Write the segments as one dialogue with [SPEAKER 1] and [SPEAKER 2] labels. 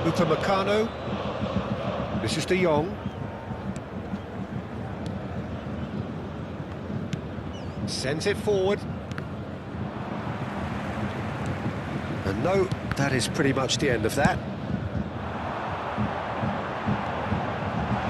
[SPEAKER 1] Upamecano. This is De Jong. Sends it forward. And no, that is pretty much the end of that.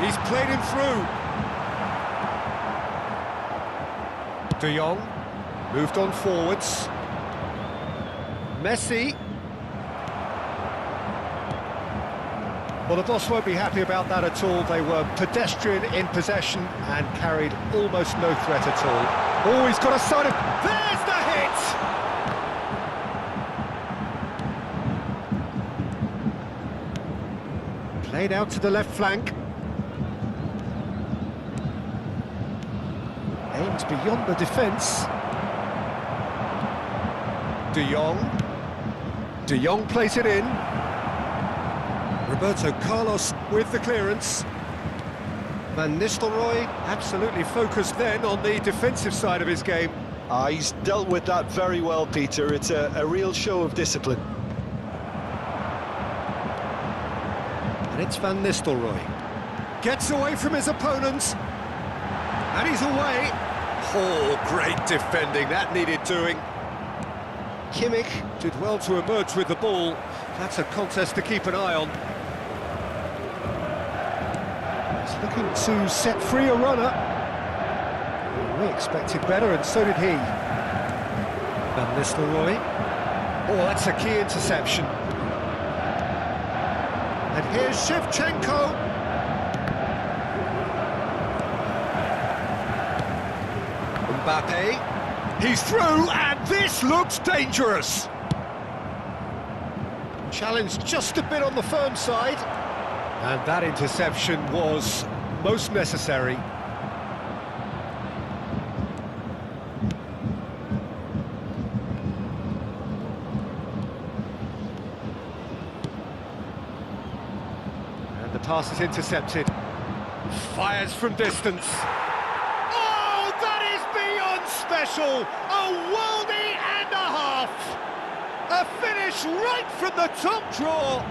[SPEAKER 1] He's played him through. De Jong moved on forwards. Messi. Well, the boss won't be happy about that at all. They were pedestrian in possession and carried almost no threat at all. Oh, he's got a side of... There's the hit! Played out to the left flank. Aimed beyond the defence. De Jong. De Jong plays it in. Roberto Carlos with the clearance. Van Nistelrooy absolutely focused then on the defensive side of his game.
[SPEAKER 2] He's dealt with that very well, Peter. It's a real show of discipline.
[SPEAKER 1] And it's Van Nistelrooy. Gets away from his opponents. And he's away. Oh, great defending. That needed doing. Kimmich did well to emerge with the ball. That's a contest to keep an eye on. He's looking to set free a runner. We expected better, and so did he. Van Nistelrooy. Oh, that's a key interception. And here's Shevchenko. Mbappe. He's through, and this looks dangerous. Challenged just a bit on the firm side. And that interception was most necessary. And the pass is intercepted. Fires from distance. Oh, that is beyond special! A worldie and a half! A finish right from the top draw!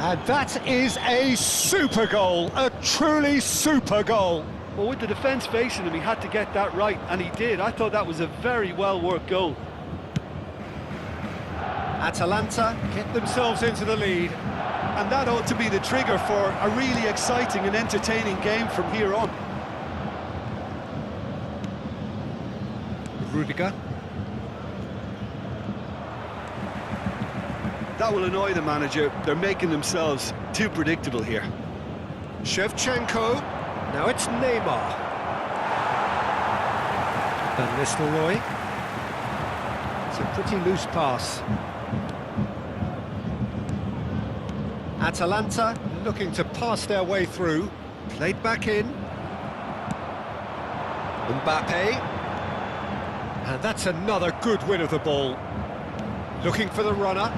[SPEAKER 1] And that is a super goal, a truly super goal.
[SPEAKER 3] Well, with the defence facing him, he had to get that right, and he did. I thought that was a very well-worked goal.
[SPEAKER 1] Atalanta get themselves into the lead.
[SPEAKER 3] And that ought to be the trigger for a really exciting and entertaining game from here on.
[SPEAKER 1] Rudiger.
[SPEAKER 3] That will annoy the manager. They're making themselves too predictable here.
[SPEAKER 1] Shevchenko. Now it's Neymar. Van Nistelrooy. It's a pretty loose pass. Atalanta looking to pass their way through. Played back in. Mbappe. And that's another good win of the ball. Looking for the runner.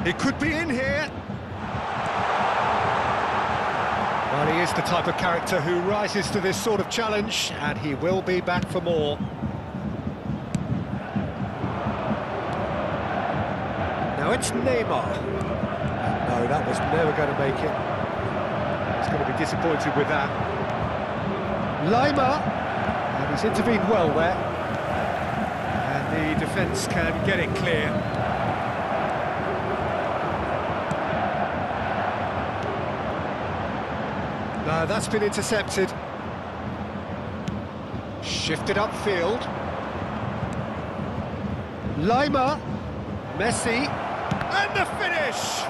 [SPEAKER 1] He could be in here. Well, he is the type of character who rises to this sort of challenge, and he will be back for more. Now it's Neymar. No, that was never going to make it. He's going to be disappointed with that. Lima. And he's intervened well there. And the defence can get it clear. No, that's been intercepted. Shifted upfield. Lima. Messi. And the finish!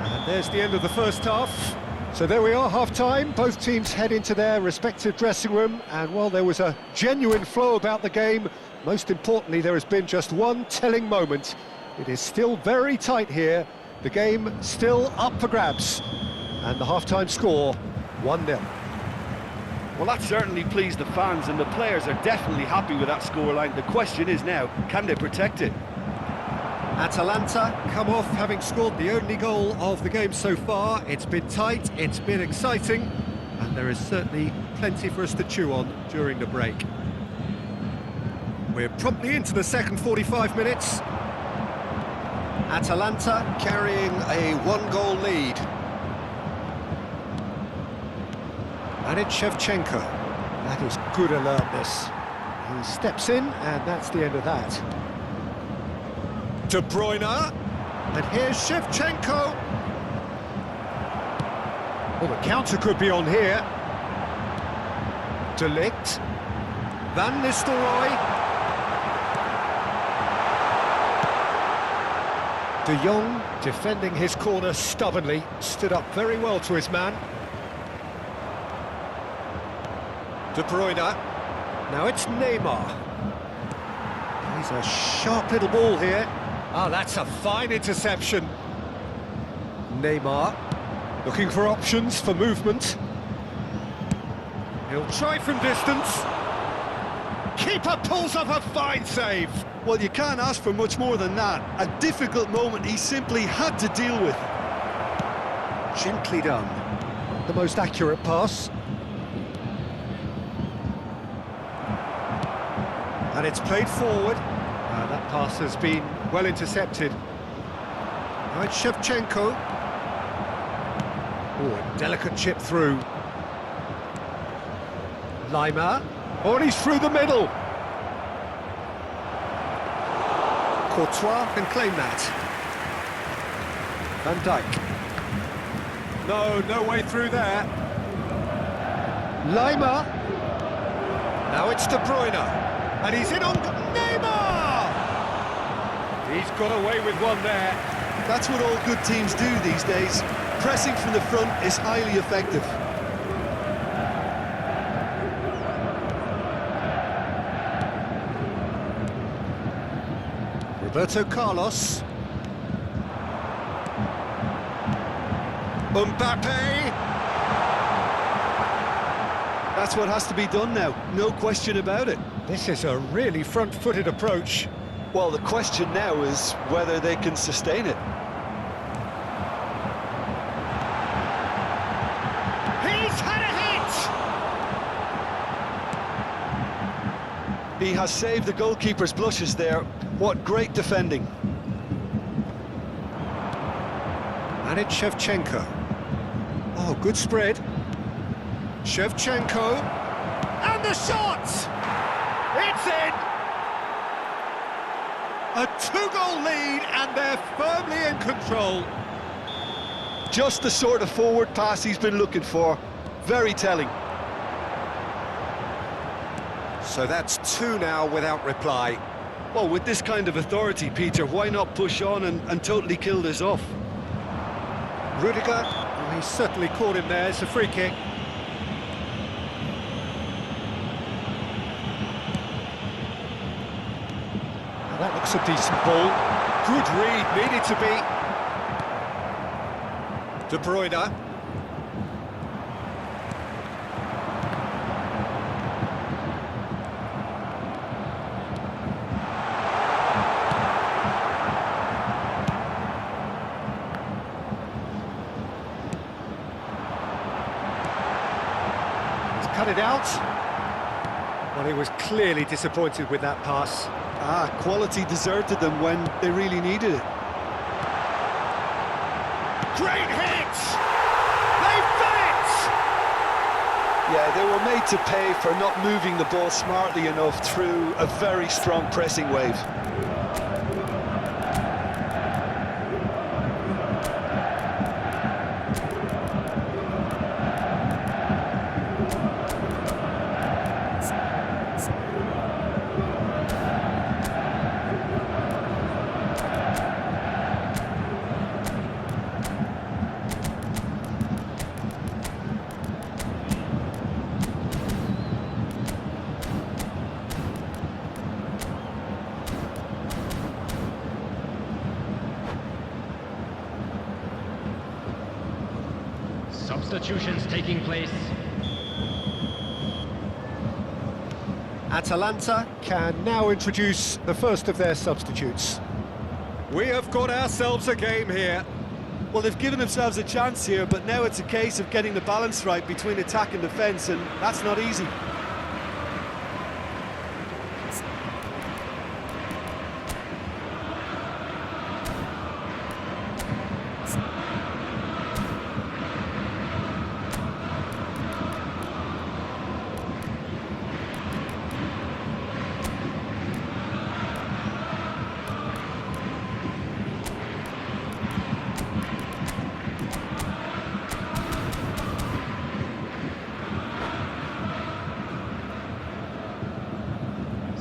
[SPEAKER 1] And there's the end of the first half. So there we are, half-time. Both teams head into their respective dressing room. And while there was a genuine flow about the game, most importantly, there has been just one telling moment. It is still very tight here. The game still up for grabs. And the half-time score, 1-0.
[SPEAKER 3] Well, that certainly pleased the fans, and the players are definitely happy with that scoreline. The question is now, can they protect it?
[SPEAKER 1] Atalanta come off having scored the only goal of the game so far. It's been tight, it's been exciting, and there is certainly plenty for us to chew on during the break. We're promptly into the second 45 minutes. Atalanta carrying a one-goal lead. And it's Shevchenko. That is good alertness. He steps in, and that's the end of that. De Bruyne. And here's Shevchenko. Well, the counter could be on here. De Ligt. Van Nistelrooy. De Jong, defending his corner stubbornly, stood up very well to his man. De Bruyne. Now it's Neymar. He's a sharp little ball here. Ah, that's a fine interception. Neymar, looking for options for movement. He'll try from distance. Keeper pulls off a fine save.
[SPEAKER 2] Well, you can't ask for much more than that. A difficult moment he simply had to deal with.
[SPEAKER 1] Gently done. Not the most accurate pass. And it's played forward. That pass has been well intercepted. Now it's Shevchenko. Oh, a delicate chip through. Lima. Oh, and he's through the middle. Courtois can claim that. Van Dijk. No way through there. Lima. Now it's De Bruyne. And he's in on Neymar! He's got away with one there.
[SPEAKER 2] That's what all good teams do these days. Pressing from the front is highly effective.
[SPEAKER 1] Roberto Carlos. Mbappe.
[SPEAKER 2] That's what has to be done now, no question about it.
[SPEAKER 1] This is a really front-footed approach.
[SPEAKER 2] Well, the question now is whether they can sustain it.
[SPEAKER 1] He's had a hit!
[SPEAKER 2] He has saved the goalkeeper's blushes there. What great defending.
[SPEAKER 1] And it's Shevchenko. Oh, good spread. Shevchenko. And the shot! It's in! A two-goal lead, and they're firmly in control.
[SPEAKER 2] Just the sort of forward pass he's been looking for. Very telling.
[SPEAKER 1] So that's two now without reply.
[SPEAKER 3] Well, with this kind of authority, Peter, why not push on and totally kill this off?
[SPEAKER 1] Rudiger, well, he certainly caught him there. It's a free kick. Now that looks a decent ball. Good read, needed to be. De Bruyne. Cut it out. Well, he was clearly disappointed with that pass.
[SPEAKER 2] Quality deserted them when they really needed it.
[SPEAKER 1] Great hit! They've done it!
[SPEAKER 2] Yeah, they were made to pay for not moving the ball smartly enough through a very strong pressing wave.
[SPEAKER 4] Substitutions taking place.
[SPEAKER 1] Atalanta can now introduce the first of their substitutes. We have got ourselves a game here.
[SPEAKER 2] Well, they've given themselves a chance here, but now it's a case of getting the balance right between attack and defence, and that's not easy.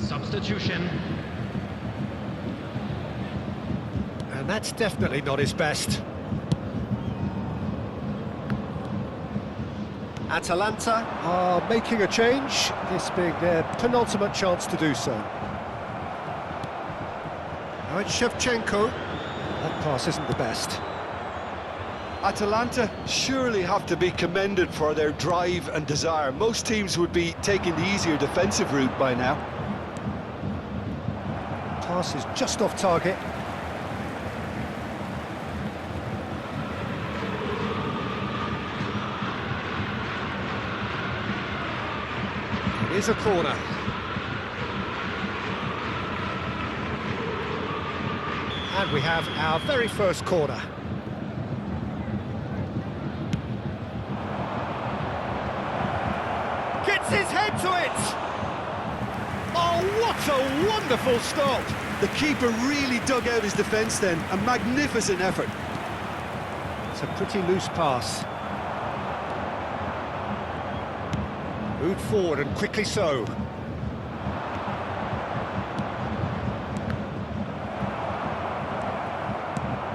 [SPEAKER 4] Substitution.
[SPEAKER 1] And that's definitely not his best. Atalanta are making a change, this being their penultimate chance to do so. Now it's Shevchenko. That pass isn't the best.
[SPEAKER 2] Atalanta surely have to be commended for their drive and desire. Most teams would be taking the easier defensive route by now.
[SPEAKER 1] Pass is just off target. It is a corner. And we have our very first corner.
[SPEAKER 3] Gets his head to it! Oh, what a wonderful stop!
[SPEAKER 2] The keeper really dug out his defence then. A magnificent effort.
[SPEAKER 1] It's a pretty loose pass. Moved forward and quickly so.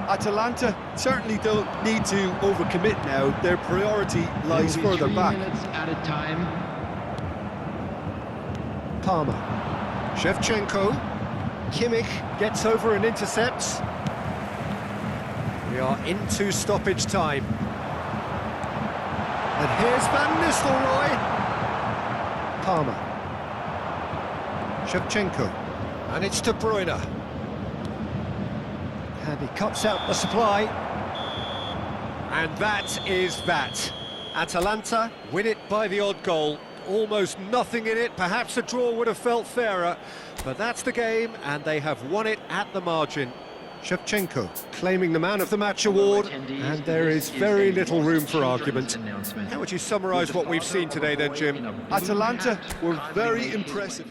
[SPEAKER 2] Atalanta certainly don't need to overcommit now. Their priority lies
[SPEAKER 4] There will be
[SPEAKER 2] further
[SPEAKER 4] 3
[SPEAKER 2] back.
[SPEAKER 4] minutes added time.
[SPEAKER 1] Palmer. Shevchenko. Kimmich gets over and intercepts. We are into stoppage time. And here's Van Nistelrooy. Palmer. Shevchenko. And it's De Bruyne. And he cuts out the supply. And that is that. Atalanta win it by the odd goal. Almost nothing in it. Perhaps a draw would have felt fairer. But that's the game, and they have won it at the margin. Shevchenko claiming the Man of the Match award, and there is very little room for argument. How would you summarise what we've seen today then, Jim?
[SPEAKER 2] Atalanta were very impressive.